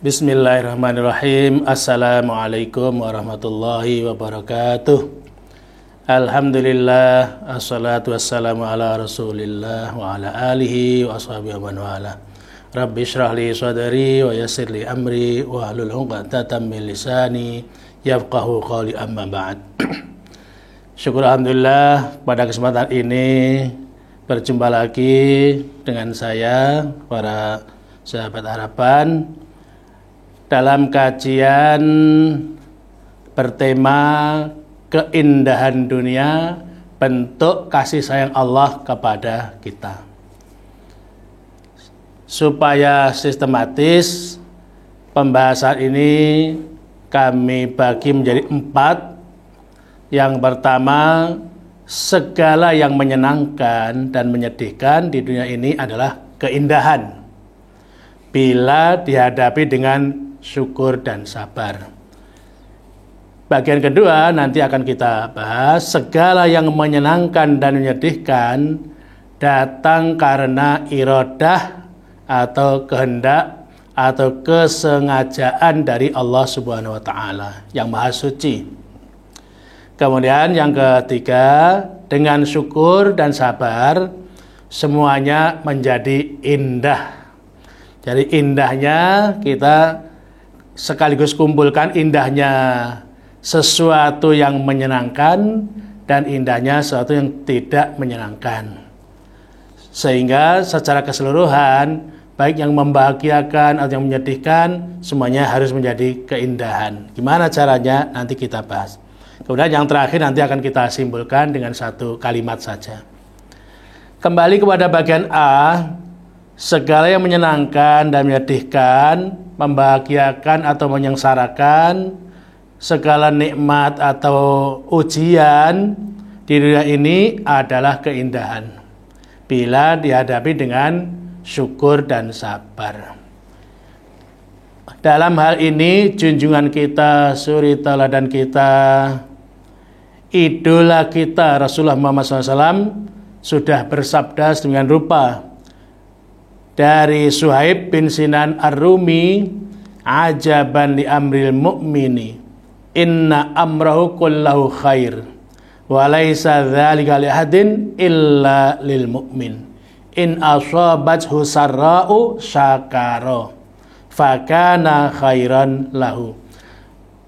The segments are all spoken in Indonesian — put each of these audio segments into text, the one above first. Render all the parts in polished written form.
Bismillahirrahmanirrahim. Assalamualaikum warahmatullahi wabarakatuh. Alhamdulillah, assalatu wassalamu ala rasulillah wa ala alihi wa ashabihi wa man wala. Rabbi shrah li sadri wa yassir li amri wa hlul 'uqdatam min lisani yafqahu qawli, amma ba'd. Syukur alhamdulillah pada kesempatan ini berjumpa lagi dengan saya, para sahabat harapan, dalam kajian bertema keindahan dunia, bentuk kasih sayang Allah kepada kita. Supaya sistematis, pembahasan ini kami bagi menjadi 4. Yang pertama, segala yang menyenangkan dan menyedihkan di dunia ini adalah keindahan bila dihadapi dengan syukur dan sabar. Bagian kedua nanti akan kita bahas, segala yang menyenangkan dan menyedihkan datang karena iradah atau kehendak atau kesengajaan dari Allah Subhanahu wa taala yang Maha Suci. Kemudian yang ketiga, dengan syukur dan sabar semuanya menjadi indah. Jadi indahnya kita sekaligus kumpulkan indahnya sesuatu yang menyenangkan dan indahnya sesuatu yang tidak menyenangkan. Sehingga secara keseluruhan, baik yang membahagiakan atau yang menyedihkan, semuanya harus menjadi keindahan. Gimana caranya? Nanti kita bahas. Kemudian yang terakhir nanti akan kita simpulkan dengan satu kalimat saja. Kembali kepada bagian A, segala yang menyenangkan dan menyedihkan, membahagiakan atau menyengsarakan, segala nikmat atau ujian di dunia ini adalah keindahan bila dihadapi dengan syukur dan sabar. Dalam hal ini junjungan kita, suri teladan kita, idola kita Rasulullah Muhammad SAW sudah bersabda sedemikian rupa. Dari Suhaib bin Sinan Ar-Rumi, ajaban li amril mu'mini, inna amrahu kullahu khair, wa laisa dzalika li ahadin illa lil mu'min. In asabathu sarra'u syakara, fakana khairan lahu.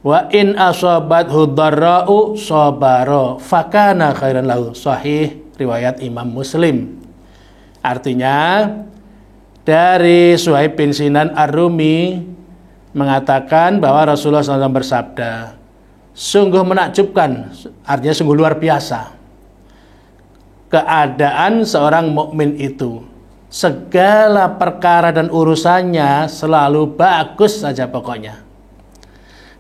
Wa in asabathu dharra'u sabara, fakana khairan lahu. Sahih riwayat Imam Muslim. Artinya, dari Suhaib bin Sinan Ar-Rumi mengatakan bahwa Rasulullah SAW bersabda, sungguh menakjubkan, artinya sungguh luar biasa, keadaan seorang mukmin itu. Segala perkara dan urusannya selalu bagus saja pokoknya.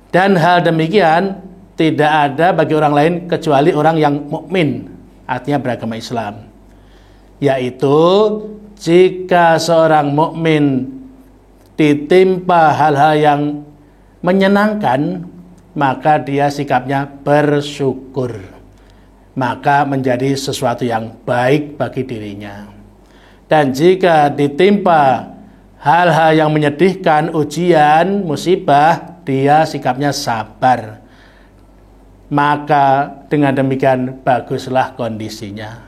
Dan hal demikian tidak ada bagi orang lain kecuali orang yang mukmin, artinya beragama Islam. Yaitu jika seorang mukmin ditimpa hal-hal yang menyenangkan, maka dia sikapnya bersyukur, maka menjadi sesuatu yang baik bagi dirinya. Dan jika ditimpa hal-hal yang menyedihkan, ujian, musibah, dia sikapnya sabar, maka dengan demikian baguslah kondisinya.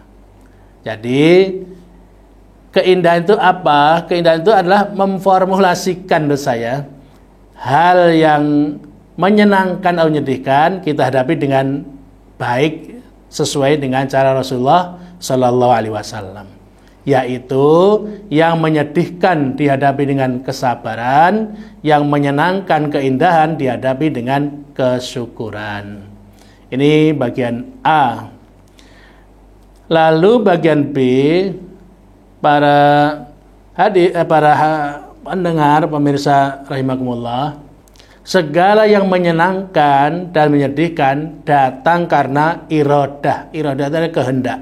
Jadi keindahan itu apa? Keindahan itu adalah memformulasikan menurut saya hal yang menyenangkan atau menyedihkan kita hadapi dengan baik sesuai dengan cara Rasulullah Sallallahu Alaihi Wasallam, yaitu yang menyedihkan dihadapi dengan kesabaran, yang menyenangkan keindahan dihadapi dengan kesyukuran. Ini bagian A. Lalu bagian B, para pendengar, pemirsa rahimakumullah, segala yang menyenangkan dan menyedihkan datang karena iradah. Iradah itu adalah kehendak,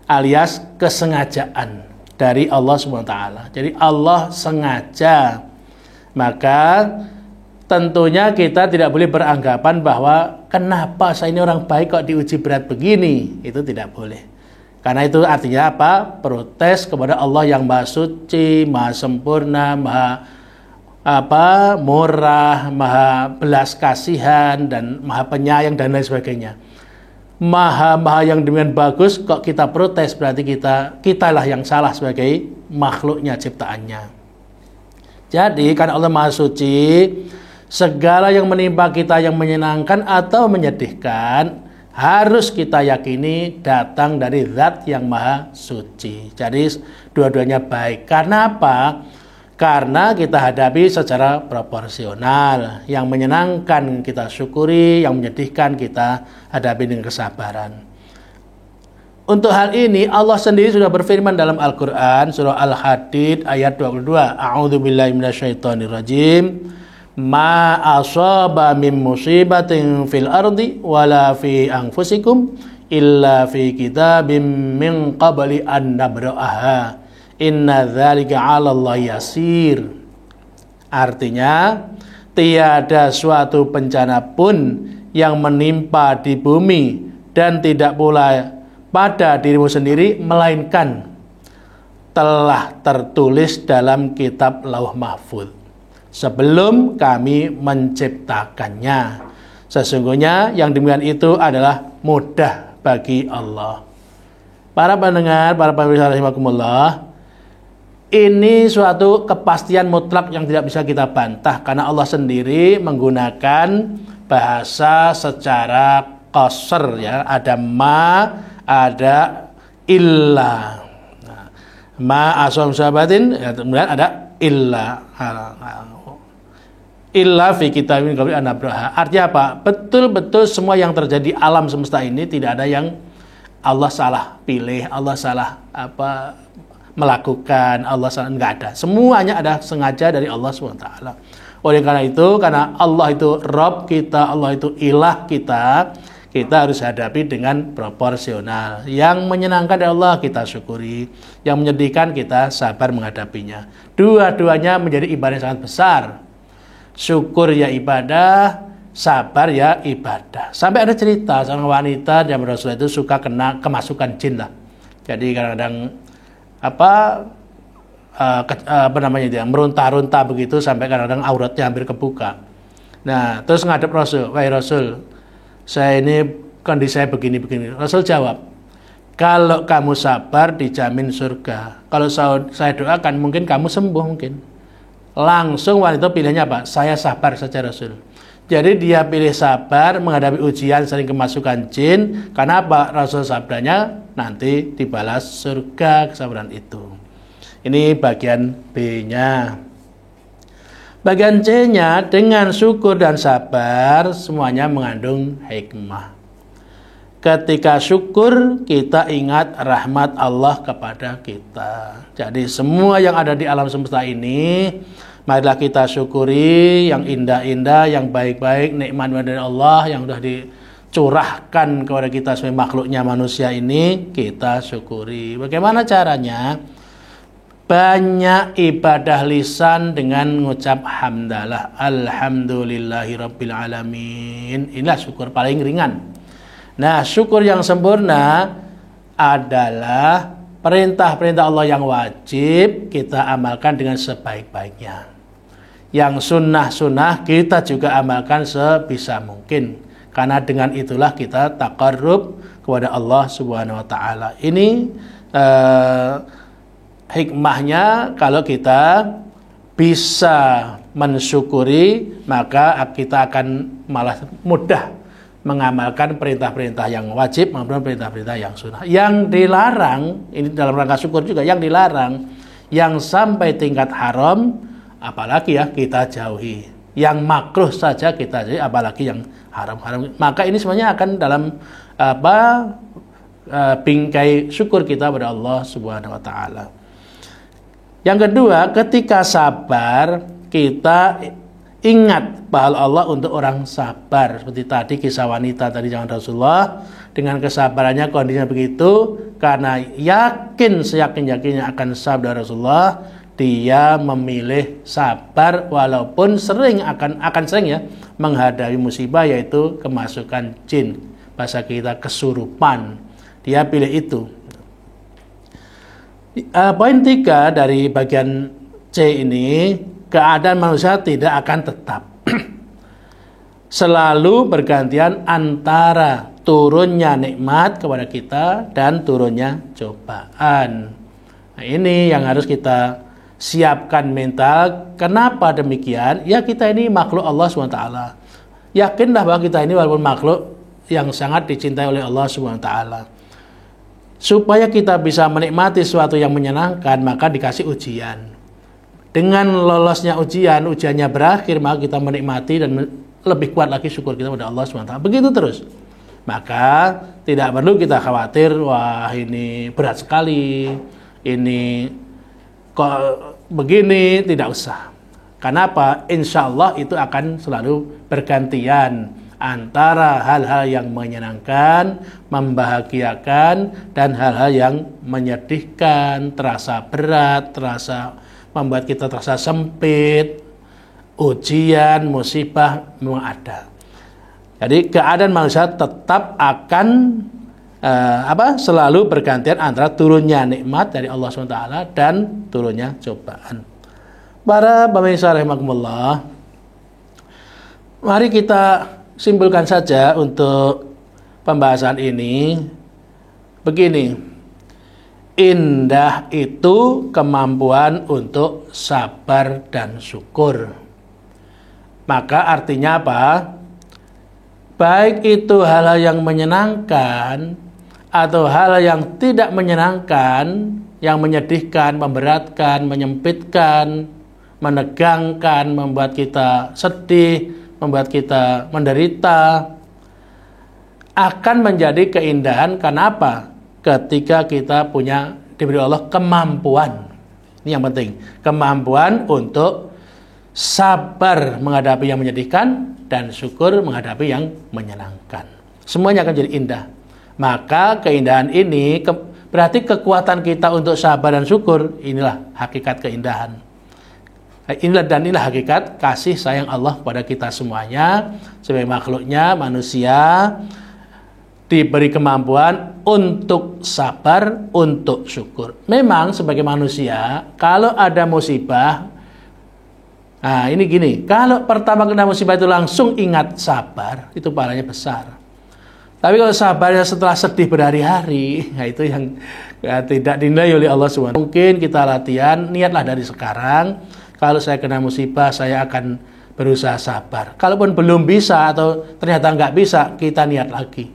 alias kesengajaan dari Allah SWT. Jadi Allah sengaja. Maka tentunya kita tidak boleh beranggapan bahwa kenapa saya ini orang baik kok diuji berat begini. Itu tidak boleh. Karena itu artinya apa? Protes kepada Allah yang Maha Suci, Maha Sempurna, Maha murah, maha belas kasihan, dan maha penyayang dan lain sebagainya. Maha yang demikian bagus kok kita protes, berarti kitalah yang salah sebagai makhluknya, ciptaannya. Jadi karena Allah Maha Suci, segala yang menimpa kita yang menyenangkan atau menyedihkan harus kita yakini datang dari Zat yang Maha Suci. Jadi dua-duanya baik. Karena apa? Karena kita hadapi secara proporsional. Yang menyenangkan kita syukuri, yang menyedihkan kita hadapi dengan kesabaran. Untuk hal ini Allah sendiri sudah berfirman dalam Al-Quran, surah Al-Hadid ayat 22. A'udzubillahi minasyaitonirrajim. Ma asaba min musibatin fil ardi wala fi anfusikum illa fi kitabim min qabli an nabra'aha inna dzalika 'ala Allah yasir. Artinya, tiada suatu bencana pun yang menimpa di bumi dan tidak pula pada dirimu sendiri melainkan telah tertulis dalam kitab Lauh Mahfuz sebelum kami menciptakannya. Sesungguhnya yang demikian itu adalah mudah bagi Allah. Para pendengar, para pemirsa rahimakumullah, ini suatu kepastian mutlak yang tidak bisa kita bantah karena Allah sendiri menggunakan bahasa secara qasr, ya. Ada ma, ada illa. Nah, ma asam sahabatin, ya, kemudian ada illa. Illa fi kitabin qabli an nabraha. Artinya apa? Betul-betul semua yang terjadi alam semesta ini tidak ada yang Allah salah pilih, Allah salah melakukan, Allah salah, enggak ada. Semuanya ada sengaja dari Allah SWT. Oleh karena itu, karena Allah itu Rabb kita, Allah itu ilah kita harus hadapi dengan proporsional. Yang menyenangkan dari Allah kita syukuri, yang menyedihkan kita sabar menghadapinya. Dua-duanya menjadi ibadah yang sangat besar. Syukur ya ibadah, sabar ya ibadah. Sampai ada cerita seorang wanita zaman Rasulullah itu suka kena kemasukan jin lah. Jadi kadang-kadang meronta-ronta begitu sampai kadang-kadang auratnya hampir kebuka. Nah, terus ngadep Rasul, "Wahai Rasul, saya ini kondisi saya begini-begini." Rasul jawab, "Kalau kamu sabar dijamin surga. Kalau saya doakan mungkin kamu sembuh mungkin." Langsung wanita pilihannya apa? Saya sabar saja Rasul. Jadi dia pilih sabar menghadapi ujian sering kemasukan jin. Karena apa? Rasul sabdanya nanti dibalas surga kesabaran itu. Ini bagian B-nya. Bagian C-nya, dengan syukur dan sabar semuanya mengandung hikmah. Ketika syukur, kita ingat rahmat Allah kepada kita. Jadi semua yang ada di alam semesta ini, marilah kita syukuri yang indah-indah, yang baik-baik, nikmat dari Allah yang sudah dicurahkan kepada kita sebagai makhluknya manusia ini, kita syukuri. Bagaimana caranya? Banyak ibadah lisan dengan mengucap hamdalah, alhamdulillahirabbil alamin. Inilah syukur paling ringan. Nah, syukur yang sempurna adalah perintah-perintah Allah yang wajib kita amalkan dengan sebaik-baiknya. Yang sunnah-sunnah kita juga amalkan sebisa mungkin. Karena dengan itulah kita taqarrub kepada Allah Subhanahu wa taala. Ini hikmahnya kalau kita bisa mensyukuri, maka kita akan malah mudah mengamalkan perintah-perintah yang wajib maupun perintah-perintah yang sunnah. Yang dilarang, ini dalam rangka syukur juga, yang dilarang, yang sampai tingkat haram, apalagi ya kita jauhi. Yang makruh saja kita jauhi, apalagi yang haram-haram. Maka ini semuanya akan dalam bingkai syukur kita pada Allah Subhanahu wa taala. Yang kedua, ketika sabar, kita ingat pahala Allah untuk orang sabar. Seperti tadi kisah wanita tadi zaman Rasulullah, dengan kesabarannya kondisinya begitu, karena seyakin-yakinnya akan sabda Rasulullah, dia memilih sabar walaupun akan sering ya menghadapi musibah, yaitu kemasukan jin. Bahasa kita kesurupan. Dia pilih itu. Poin 3 dari bagian C ini, keadaan manusia tidak akan tetap. Selalu bergantian antara turunnya nikmat kepada kita dan turunnya cobaan. Nah, ini yang harus kita siapkan mental. Kenapa demikian? Ya, kita ini makhluk Allah SWT. Yakinlah bahwa kita ini walaupun makhluk yang sangat dicintai oleh Allah SWT. Supaya kita bisa menikmati sesuatu yang menyenangkan, maka dikasih ujian. Dengan lolosnya ujian, ujiannya berakhir, maka kita menikmati dan lebih kuat lagi syukur kita pada Allah SWT. Begitu terus. Maka tidak perlu kita khawatir, wah ini berat sekali, ini kok begini, tidak usah. Kenapa? Insya Allah itu akan selalu bergantian antara hal-hal yang menyenangkan, membahagiakan, dan hal-hal yang menyedihkan, terasa berat, membuat kita terasa sempit. Ujian, musibah memang ada. Jadi keadaan manusia tetap akan selalu bergantian antara turunnya nikmat dari Allah SWT dan turunnya cobaan. Para pemirsa rahimakumullah, mari kita simpulkan saja untuk pembahasan ini. Begini, indah itu kemampuan untuk sabar dan syukur. Maka artinya apa? Baik itu hal-hal yang menyenangkan atau hal yang tidak menyenangkan, yang menyedihkan, memberatkan, menyempitkan, menegangkan, membuat kita sedih, membuat kita menderita, akan menjadi keindahan. Kenapa? Ketika kita diberi Allah kemampuan. Ini yang penting, kemampuan untuk sabar menghadapi yang menyedihkan dan syukur menghadapi yang menyenangkan. Semuanya akan jadi indah. Maka keindahan ini berarti kekuatan kita untuk sabar dan syukur. Inilah hakikat keindahan. Inilah hakikat kasih sayang Allah kepada kita semuanya sebagai makhluknya, manusia diberi kemampuan untuk sabar, untuk syukur. Memang sebagai manusia, kalau ada musibah, nah ini gini, kalau pertama kena musibah itu langsung ingat sabar, itu pahalanya besar. Tapi kalau sabarnya setelah sedih berhari-hari, nah itu yang tidak dinilai oleh Allah SWT. Mungkin kita latihan, niatlah dari sekarang, kalau saya kena musibah, saya akan berusaha sabar. Kalaupun belum bisa atau ternyata nggak bisa, kita niat lagi.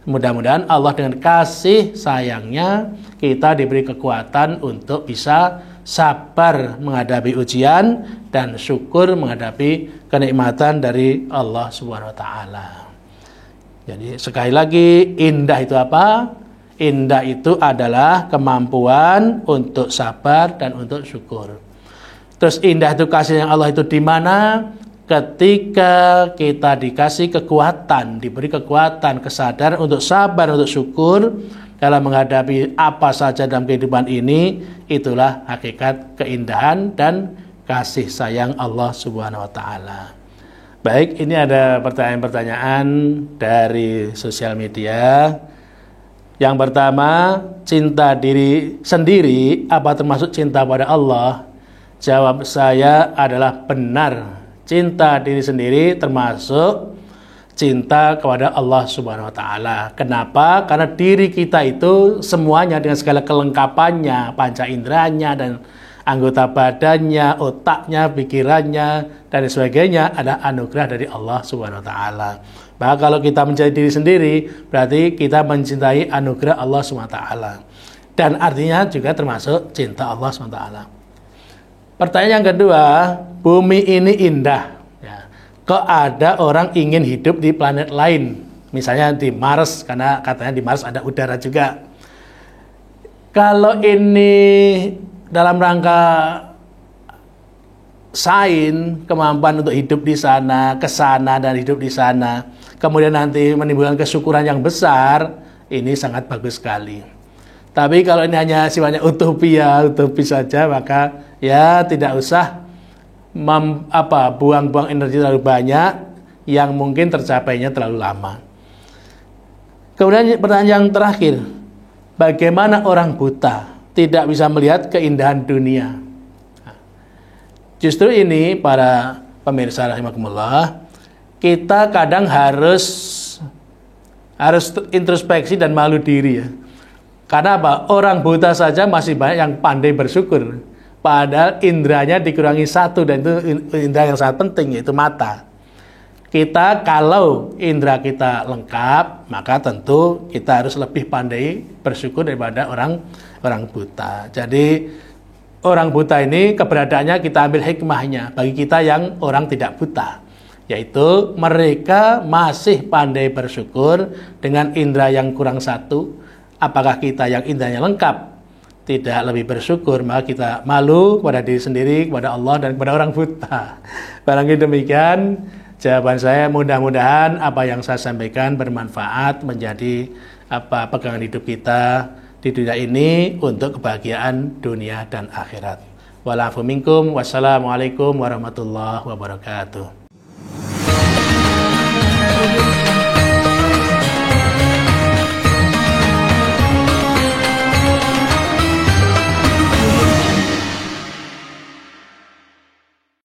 Mudah-mudahan Allah dengan kasih sayangnya, kita diberi kekuatan untuk bisa sabar menghadapi ujian dan syukur menghadapi kenikmatan dari Allah Subhanahu wa taala. Jadi sekali lagi, indah itu apa? Indah itu adalah kemampuan untuk sabar dan untuk syukur. Terus indah itu kasih yang Allah itu di mana? Ketika kita dikasih kekuatan, diberi kekuatan, kesadaran untuk sabar, untuk syukur dalam menghadapi apa saja dalam kehidupan ini, itulah hakikat keindahan dan kasih sayang Allah Subhanahu wa taala. Baik, ini ada pertanyaan-pertanyaan dari sosial media. Yang pertama, cinta diri sendiri apa termasuk cinta pada Allah? Jawab saya adalah benar. Cinta diri sendiri termasuk cinta kepada Allah Subhanahu wa taala. Kenapa? Karena diri kita itu semuanya dengan segala kelengkapannya, panca inderanya dan anggota badannya, otaknya, pikirannya dan sebagainya ada anugerah dari Allah Subhanahu wa taala. Maka kalau kita mencintai diri sendiri, berarti kita mencintai anugerah Allah Subhanahu wa taala. Dan artinya juga termasuk cinta Allah Subhanahu wa taala. Pertanyaan yang kedua, bumi ini indah. Ya. Kok ada orang ingin hidup di planet lain? Misalnya di Mars, karena katanya di Mars ada udara juga. Kalau ini dalam rangka sains, kemampuan untuk hidup di sana, ke sana dan hidup di sana, kemudian nanti menimbulkan kesyukuran yang besar, ini sangat bagus sekali. Tapi kalau ini hanya sifatnya utopis saja, maka ya tidak usah buang-buang energi terlalu banyak yang mungkin tercapainya terlalu lama. Kemudian pertanyaan yang terakhir, bagaimana orang buta tidak bisa melihat keindahan dunia? Justru ini para pemirsa rahimakumullah, kita kadang harus introspeksi dan malu diri ya. Karena apa? Orang buta saja masih banyak yang pandai bersyukur. Padahal indranya dikurangi satu, dan itu indra yang sangat penting, yaitu mata. Kita kalau indra kita lengkap, maka tentu kita harus lebih pandai bersyukur daripada orang buta. Jadi orang buta ini keberadaannya kita ambil hikmahnya bagi kita yang orang tidak buta, yaitu mereka masih pandai bersyukur dengan indra yang kurang satu. Apakah kita yang indranya lengkap tidak lebih bersyukur? Maka kita malu kepada diri sendiri, kepada Allah, dan kepada orang buta. Barangkali demikian jawaban saya. Mudah-mudahan apa yang saya sampaikan bermanfaat, menjadi pegangan hidup kita di dunia ini untuk kebahagiaan dunia dan akhirat. Wa'alaikum minkum, wassalamualaikum warahmatullahi wabarakatuh.